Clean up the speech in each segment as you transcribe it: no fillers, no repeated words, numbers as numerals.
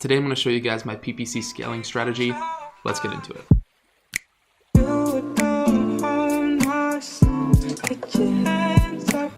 Today I'm going to show you guys my PPC scaling strategy. Let's get into it.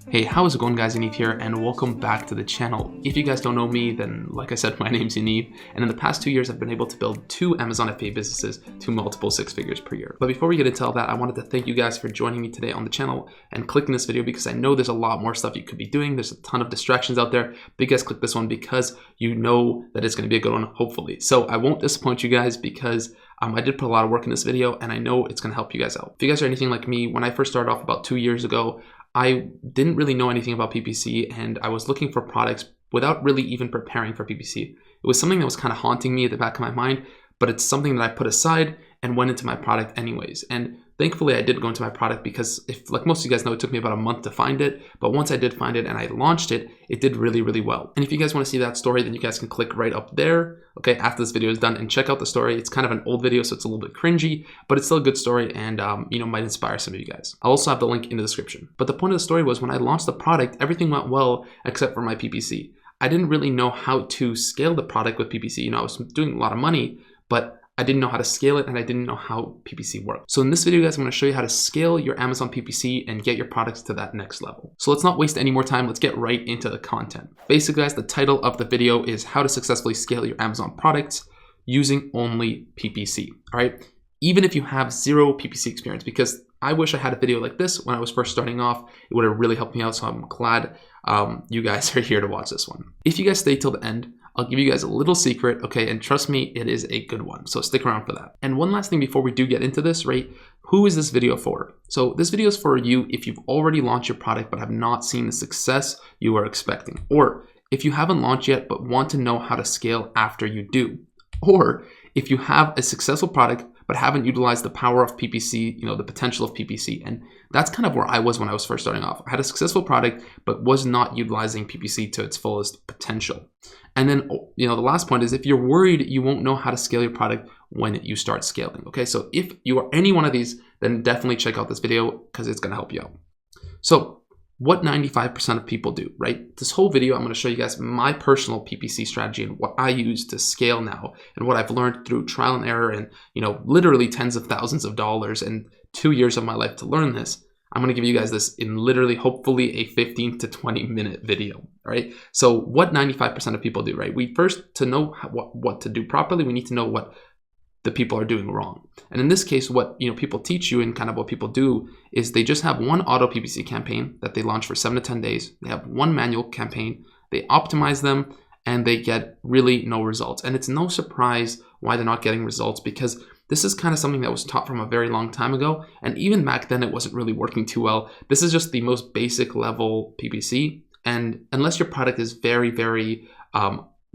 Hey, how's it going guys? Yaniv here and welcome back to the channel. If you guys don't know me, then like I said, my name's Yaniv, and in the past 2 years I've been able to build 2 Amazon FBA businesses to multiple 6 figures per year. But before we get into all that, I wanted to thank you guys for joining me today on the channel and clicking this video because I know there's a lot more stuff you could be doing. There's a ton of distractions out there, but you guys click this one because you know that it's going to be a good one, hopefully. So I won't disappoint you guys because I did put a lot of work in this video and I know it's going to help you guys out. If you guys are anything like me, when I first started off about 2 years ago, I didn't really know anything about PPC and I was looking for products without really even preparing for PPC. It was something that was kind of haunting me at the back of my mind, but it's something that I put aside and went into my product anyways. And thankfully I did go into my product because like most of you guys know, it took me about a month to find it. But once I did find it and I launched it, it did really, really well. And if you guys want to see that story, then you guys can click right up there, okay, after this video is done and check out the story. It's kind of an old video, so it's a little bit cringy, but it's still a good story and might inspire some of you guys. I'll also have the link in the description. But the point of the story was when I launched the product, everything went well except for my PPC. I didn't really know how to scale the product with PPC. I was doing a lot of money, but I didn't know how to scale it and I didn't know how PPC worked. So in this video, guys, I'm going to show you how to scale your Amazon PPC and get your products to that next level. So let's not waste any more time. Let's get right into the content. Basically, guys, the title of the video is how to successfully scale your Amazon products using only PPC. All right. Even if you have zero PPC experience, because I wish I had a video like this when I was first starting off, it would have really helped me out. So I'm glad you guys are here to watch this one. If you guys stay till the end, I'll give you guys a little secret, okay? And trust me, it is a good one. So stick around for that. And one last thing before we do get into this, right? Who is this video for? So this video is for you if you've already launched your product but have not seen the success you are expecting. Or if you haven't launched yet but want to know how to scale after you do. Or if you have a successful product but haven't utilized the power of PPC, the potential of PPC. And that's kind of where I was when I was first starting off. I had a successful product, but was not utilizing PPC to its fullest potential. And then, the last point is if you're worried you won't know how to scale your product when you start scaling, okay? So if you are any one of these, then definitely check out this video because it's gonna help you out. So what 95% of people do, right? This whole video, I'm going to show you guys my personal PPC strategy and what I use to scale now and what I've learned through trial and error and, literally tens of thousands of dollars and 2 years of my life to learn this. I'm going to give you guys this in literally, hopefully a 15 to 20 minute video, all right? So what 95% of people do, right? We first, to know what to do properly, we need to know what the people are doing wrong. And in this case, what people teach you and kind of what people do is they just have one auto PPC campaign that they launch for 7 to 10 days. They have one manual campaign, they optimize them, and they get really no results. And it's no surprise why they're not getting results because this is kind of something that was taught from a very long time ago. And even back then, it wasn't really working too well. This is just the most basic level PPC. And unless your product is very, very,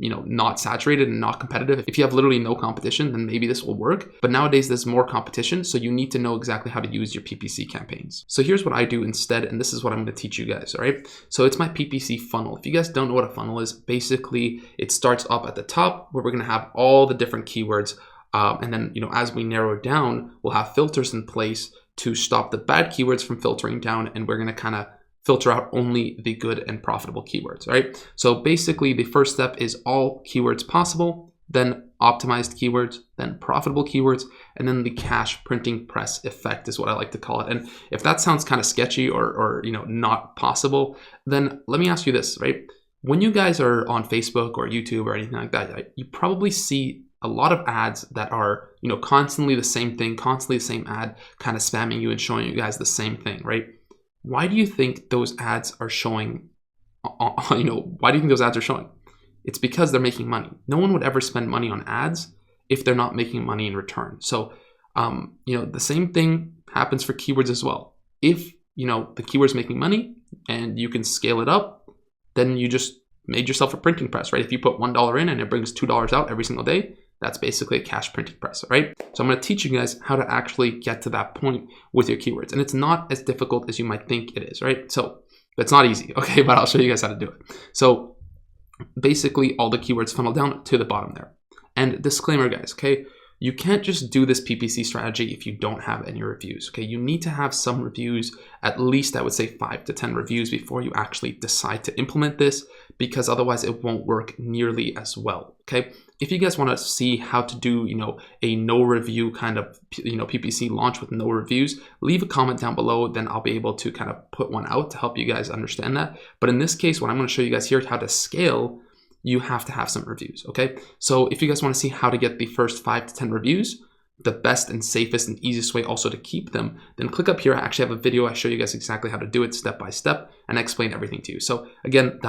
not saturated and not competitive. If you have literally no competition, then maybe this will work. But nowadays there's more competition. So you need to know exactly how to use your PPC campaigns. So here's what I do instead. And this is what I'm going to teach you guys. All right. So it's my PPC funnel. If you guys don't know what a funnel is, basically it starts up at the top where we're going to have all the different keywords. And then, as we narrow it down, we'll have filters in place to stop the bad keywords from filtering down. And we're going to kind of filter out only the good and profitable keywords, right? So basically the first step is all keywords possible, then optimized keywords, then profitable keywords, and then the cash printing press effect is what I like to call it. And if that sounds kind of sketchy or not possible, then let me ask you this, right? When you guys are on Facebook or YouTube or anything like that, you probably see a lot of ads that are, constantly the same thing, constantly the same ad, kind of spamming you and showing you guys the same thing, right? Why do you think those ads are showing, why do you think those ads are showing? It's because they're making money. No one would ever spend money on ads if they're not making money in return. So, the same thing happens for keywords as well. If, the keyword's making money and you can scale it up, then you just made yourself a printing press, right? If you put $1 in and it brings $2 out every single day, that's basically a cash printing press, right? So I'm going to teach you guys how to actually get to that point with your keywords. And it's not as difficult as you might think it is, right? So it's not easy, okay? But I'll show you guys how to do it. So basically all the keywords funnel down to the bottom there. And disclaimer, guys, okay? You can't just do this PPC strategy if you don't have any reviews, okay? You need to have some reviews, at least I would say 5 to 10 reviews before you actually decide to implement this, because otherwise it won't work nearly as well, okay? if you guys want to see how to do, a no review kind of, PPC launch with no reviews, leave a comment down below. Then I'll be able to kind of put one out to help you guys understand that. But in this case, what I'm going to show you guys here how to scale, you have to have some reviews. Okay. So if you guys want to see how to get the first 5 to 10 reviews, the best and safest and easiest way also to keep them, then click up here. I actually have a video. I show you guys exactly how to do it step by step, and I explain everything to you. So again,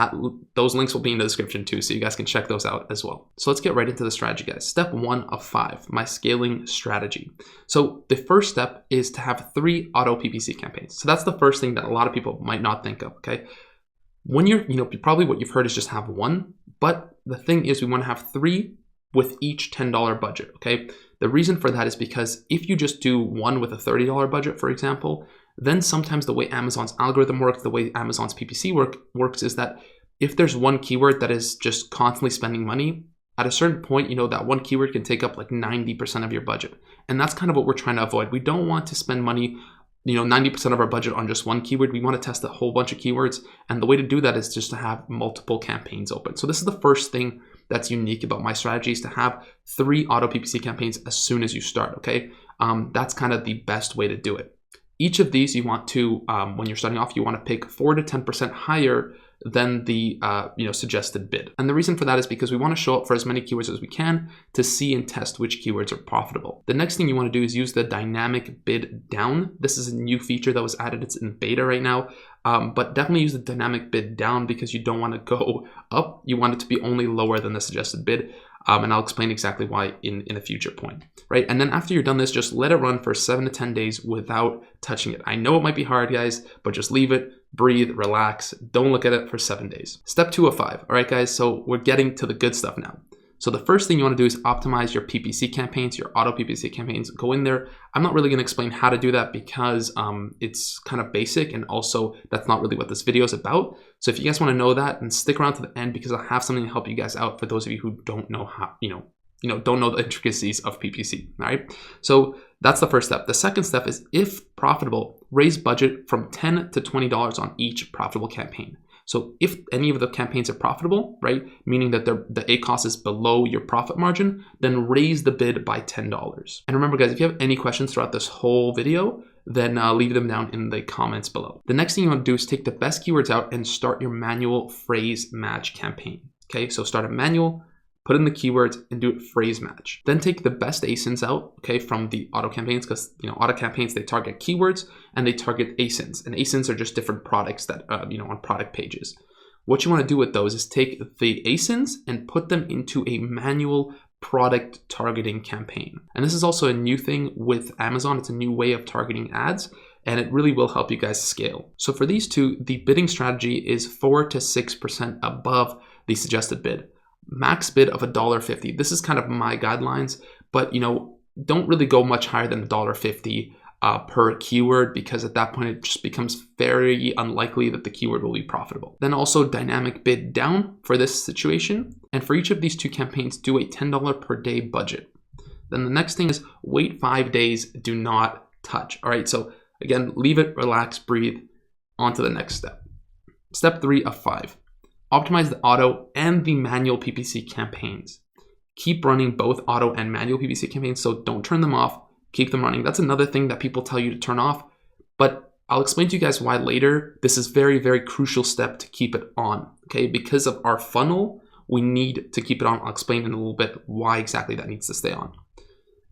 those links will be in the description too, so you guys can check those out as well. So let's get right into the strategy, guys. Step 1 of 5, my scaling strategy. So the first step is to have 3 auto PPC campaigns. So that's the first thing that a lot of people might not think of, okay? When you're, probably what you've heard is just have 1, but the thing is we want to have 3 with each $10 budget, okay? The reason for that is because if you just do 1 with a $30 budget, for example, then sometimes the way Amazon's algorithm works, the way Amazon's PPC works is that if there's one keyword that is just constantly spending money, at a certain point, that one keyword can take up like 90% of your budget. And that's kind of what we're trying to avoid. We don't want to spend money 90% of our budget on just one keyword. We want to test a whole bunch of keywords. And the way to do that is just to have multiple campaigns open. So this is the first thing that's unique about my strategy, is to have 3 auto PPC campaigns as soon as you start, okay? That's kind of the best way to do it. Each of these you want to, when you're starting off, you want to pick 4 to 10% higher than the suggested bid. And the reason for that is because we want to show up for as many keywords as we can to see and test which keywords are profitable. The next thing you want to do is use the dynamic bid down. This is a new feature that was added. It's in beta right now, but definitely use the dynamic bid down because you don't want to go up. You want it to be only lower than the suggested bid. And I'll explain exactly why in a future point, right? And then after you're done this, just let it run for 7 to 10 days without touching it. I know it might be hard, guys, but just leave it, breathe, relax. Don't look at it for 7 days. Step 2 of 5. All right, guys. So we're getting to the good stuff now. So the first thing you want to do is optimize your PPC campaigns, your auto PPC campaigns. Go in there. I'm not really going to explain how to do that because it's kind of basic, and also that's not really what this video is about. So if you guys want to know that, then stick around to the end because I'll have something to help you guys out for those of you who don't know how, don't know the intricacies of PPC. All right. So that's the first step. The second step is, if profitable, raise budget from $10 to $20 on each profitable campaign. So if any of the campaigns are profitable, right, meaning that the ACoS is below your profit margin, then raise the bid by $10. And remember, guys, if you have any questions throughout this whole video, then leave them down in the comments below. The next thing you want to do is take the best keywords out and start your manual phrase match campaign. Okay, so start a manual, put in the keywords, and do it phrase match. Then take the best ASINs out, okay, from the auto campaigns, because auto campaigns, they target keywords and they target ASINs, and ASINs are just different products that on product pages. What you want to do with those is take the ASINs and put them into a manual product targeting campaign. And this is also a new thing with Amazon. It's a new way of targeting ads, and it really will help you guys scale. So for these two, the bidding strategy is 4 to 6% above the suggested bid. Max bid of $1.50. This is kind of my guidelines, but don't really go much higher than $1.50 per keyword, because at that point it just becomes very unlikely that the keyword will be profitable. Then also dynamic bid down for this situation. And for each of these 2 campaigns, do a $10 per day budget. Then the next thing is wait 5 days, do not touch. All right, so again, leave it, relax, breathe. On to the next step. Step 3 of 5. Optimize the auto and the manual PPC campaigns. Keep running both auto and manual PPC campaigns, so don't turn them off. Keep them running. That's another thing that people tell you to turn off, but I'll explain to you guys why later. This is very, very crucial step to keep it on, okay? Because of our funnel, we need to keep it on. I'll explain in a little bit why exactly that needs to stay on.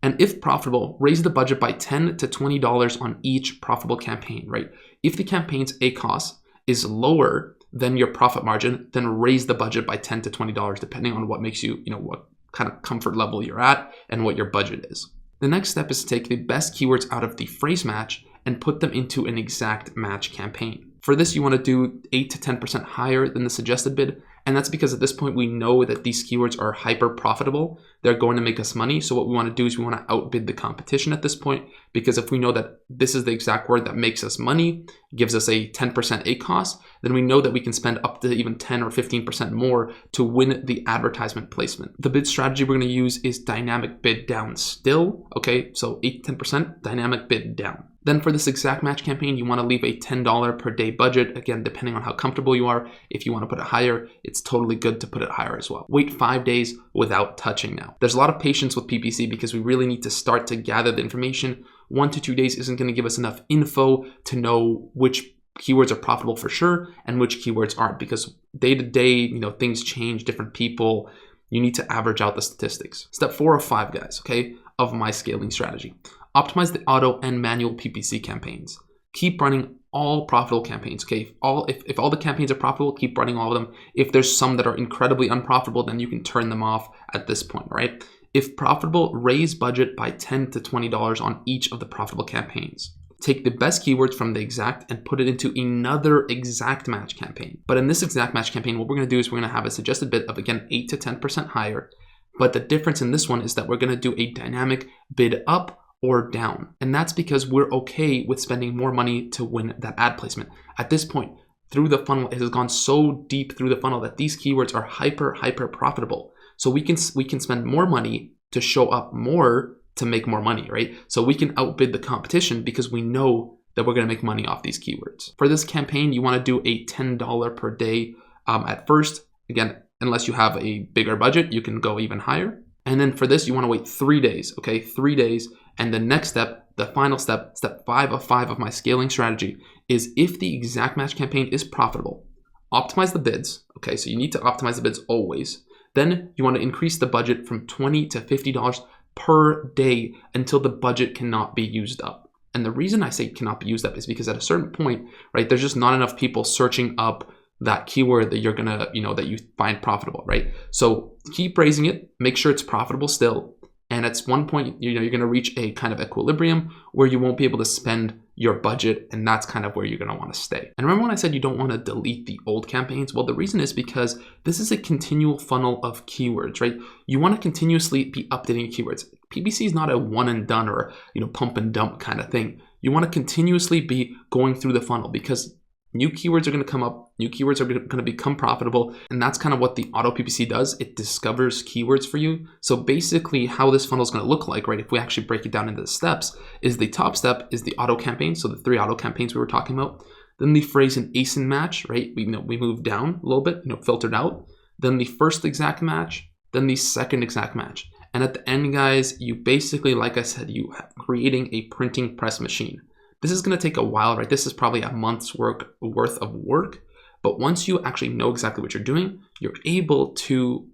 And if profitable, raise the budget by $10 to $20 on each profitable campaign, right? If the campaign's ACoS is lower than your profit margin, then raise the budget by $10 to $20, depending on what makes you, what kind of comfort level you're at and what your budget is. The next step is to take the best keywords out of the phrase match and put them into an exact match campaign. For this, you want to do 8 to 10% higher than the suggested bid. And that's because at this point, we know that these keywords are hyper profitable. They're going to make us money. So what we want to do is we want to outbid the competition at this point, because if we know that this is the exact word that makes us money, gives us a 10% ACoS, then we know that we can spend up to even 10 or 15% more to win the advertisement placement. The bid strategy we're going to use is dynamic bid down still. Okay, so 8 to 10% dynamic bid down. Then for this exact match campaign, you want to leave a $10 per day budget. Again, depending on how comfortable you are. If you want to put it higher, it's totally good to put it higher as well. Wait 5 days without touching now. There's a lot of patience with PPC because we really need to start to gather the information. 1 to 2 days isn't going to give us enough info to know which keywords are profitable for sure and which keywords aren't, because day to day, things change, different people. You need to average out the statistics. Step 4 of 5, guys, okay, of my scaling strategy. Optimize the auto and manual PPC campaigns. Keep running all profitable campaigns, okay? If all the campaigns are profitable, keep running all of them. If there's some that are incredibly unprofitable, then you can turn them off at this point, right? If profitable, raise budget by $10 to $20 on each of the profitable campaigns. Take the best keywords from the exact and put it into another exact match campaign. But in this exact match campaign, what we're going to do is we're going to have a suggested bid of, again, 8 to 10% higher. But the difference in this one is that we're going to do a dynamic bid up or down. And that's because we're okay with spending more money to win that ad placement. At this point, through the funnel, it has gone so deep through the funnel that these keywords are hyper profitable. So we can spend more money to show up more to make more money, right? So we can outbid the competition because we know that we're going to make money off these keywords. For this campaign, you want to do a $10 per day at first. Again, unless you have a bigger budget, you can go even higher. And then for this, you want to wait 3 days, okay? 3 days. And the next step, the final step, step 5 of 5 of my scaling strategy is if the exact match campaign is profitable, optimize the bids, okay? So you need to optimize the bids always. Then you want to increase the budget from $20 to $50 per day until the budget cannot be used up. And the reason I say cannot be used up is because at a certain point, right, there's just not enough people searching up that keyword that you're gonna, that you find profitable, right? So keep raising it, make sure it's profitable still. And at one point, you're gonna reach a kind of equilibrium where you won't be able to spend your budget, and that's kind of where you're gonna wanna stay. And remember when I said you don't wanna delete the old campaigns? Well, the reason is because this is a continual funnel of keywords, right? You wanna continuously be updating keywords. PPC is not a one and done or pump and dump kind of thing. You wanna continuously be going through the funnel because new keywords are going to come up, new keywords are going to become profitable, and that's kind of what the auto PPC does. It discovers keywords for you. So basically how this funnel is going to look like, right, if we actually break it down into the steps, is the top step is the auto campaign, so the 3 auto campaigns we were talking about. Then the phrase and ASIN match, right, we move down a little bit, filtered out. Then the first exact match, then the second exact match. And at the end, guys, you basically, like I said, you have creating a printing press machine. This is going to take a while, right? This is probably a month's worth of work. But once you actually know exactly what you're doing, you're able to,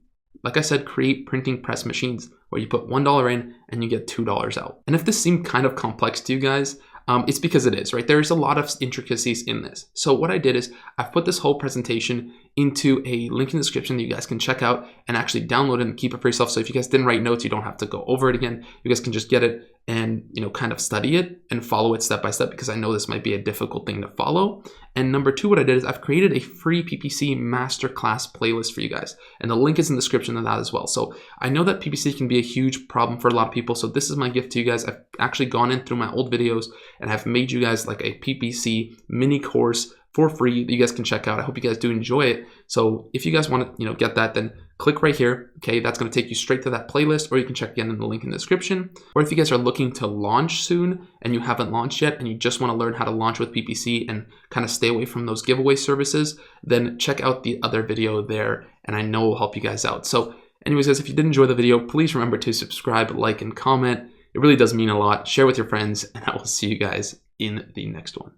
like I said, create printing press machines where you put $1 in and you get $2 out. And if this seemed kind of complex to you guys, it's because it is, right? There's a lot of intricacies in this. So what I did is I've put this whole presentation into a link in the description that you guys can check out and actually download it and keep it for yourself. So if you guys didn't write notes, you don't have to go over it again. You guys can just get it and kind of study it and follow it step by step, because I know this might be a difficult thing to follow. And number 2, what I did is I've created a free PPC masterclass playlist for you guys, and the link is in the description of that as well. So I know that PPC can be a huge problem for a lot of people, so this is my gift to you guys. I've actually gone in through my old videos and have made you guys like a PPC mini course for free that you guys can check out. I hope you guys do enjoy it. So if you guys want to get that, then click right here. Okay, that's going to take you straight to that playlist, or you can check again in the link in the description. Or if you guys are looking to launch soon and you haven't launched yet and you just want to learn how to launch with PPC and kind of stay away from those giveaway services, then check out the other video there, and I know it will help you guys out. So anyways, guys, if you did enjoy the video, please remember to subscribe, like, and comment. It really does mean a lot. Share with your friends, and I will see you guys in the next one.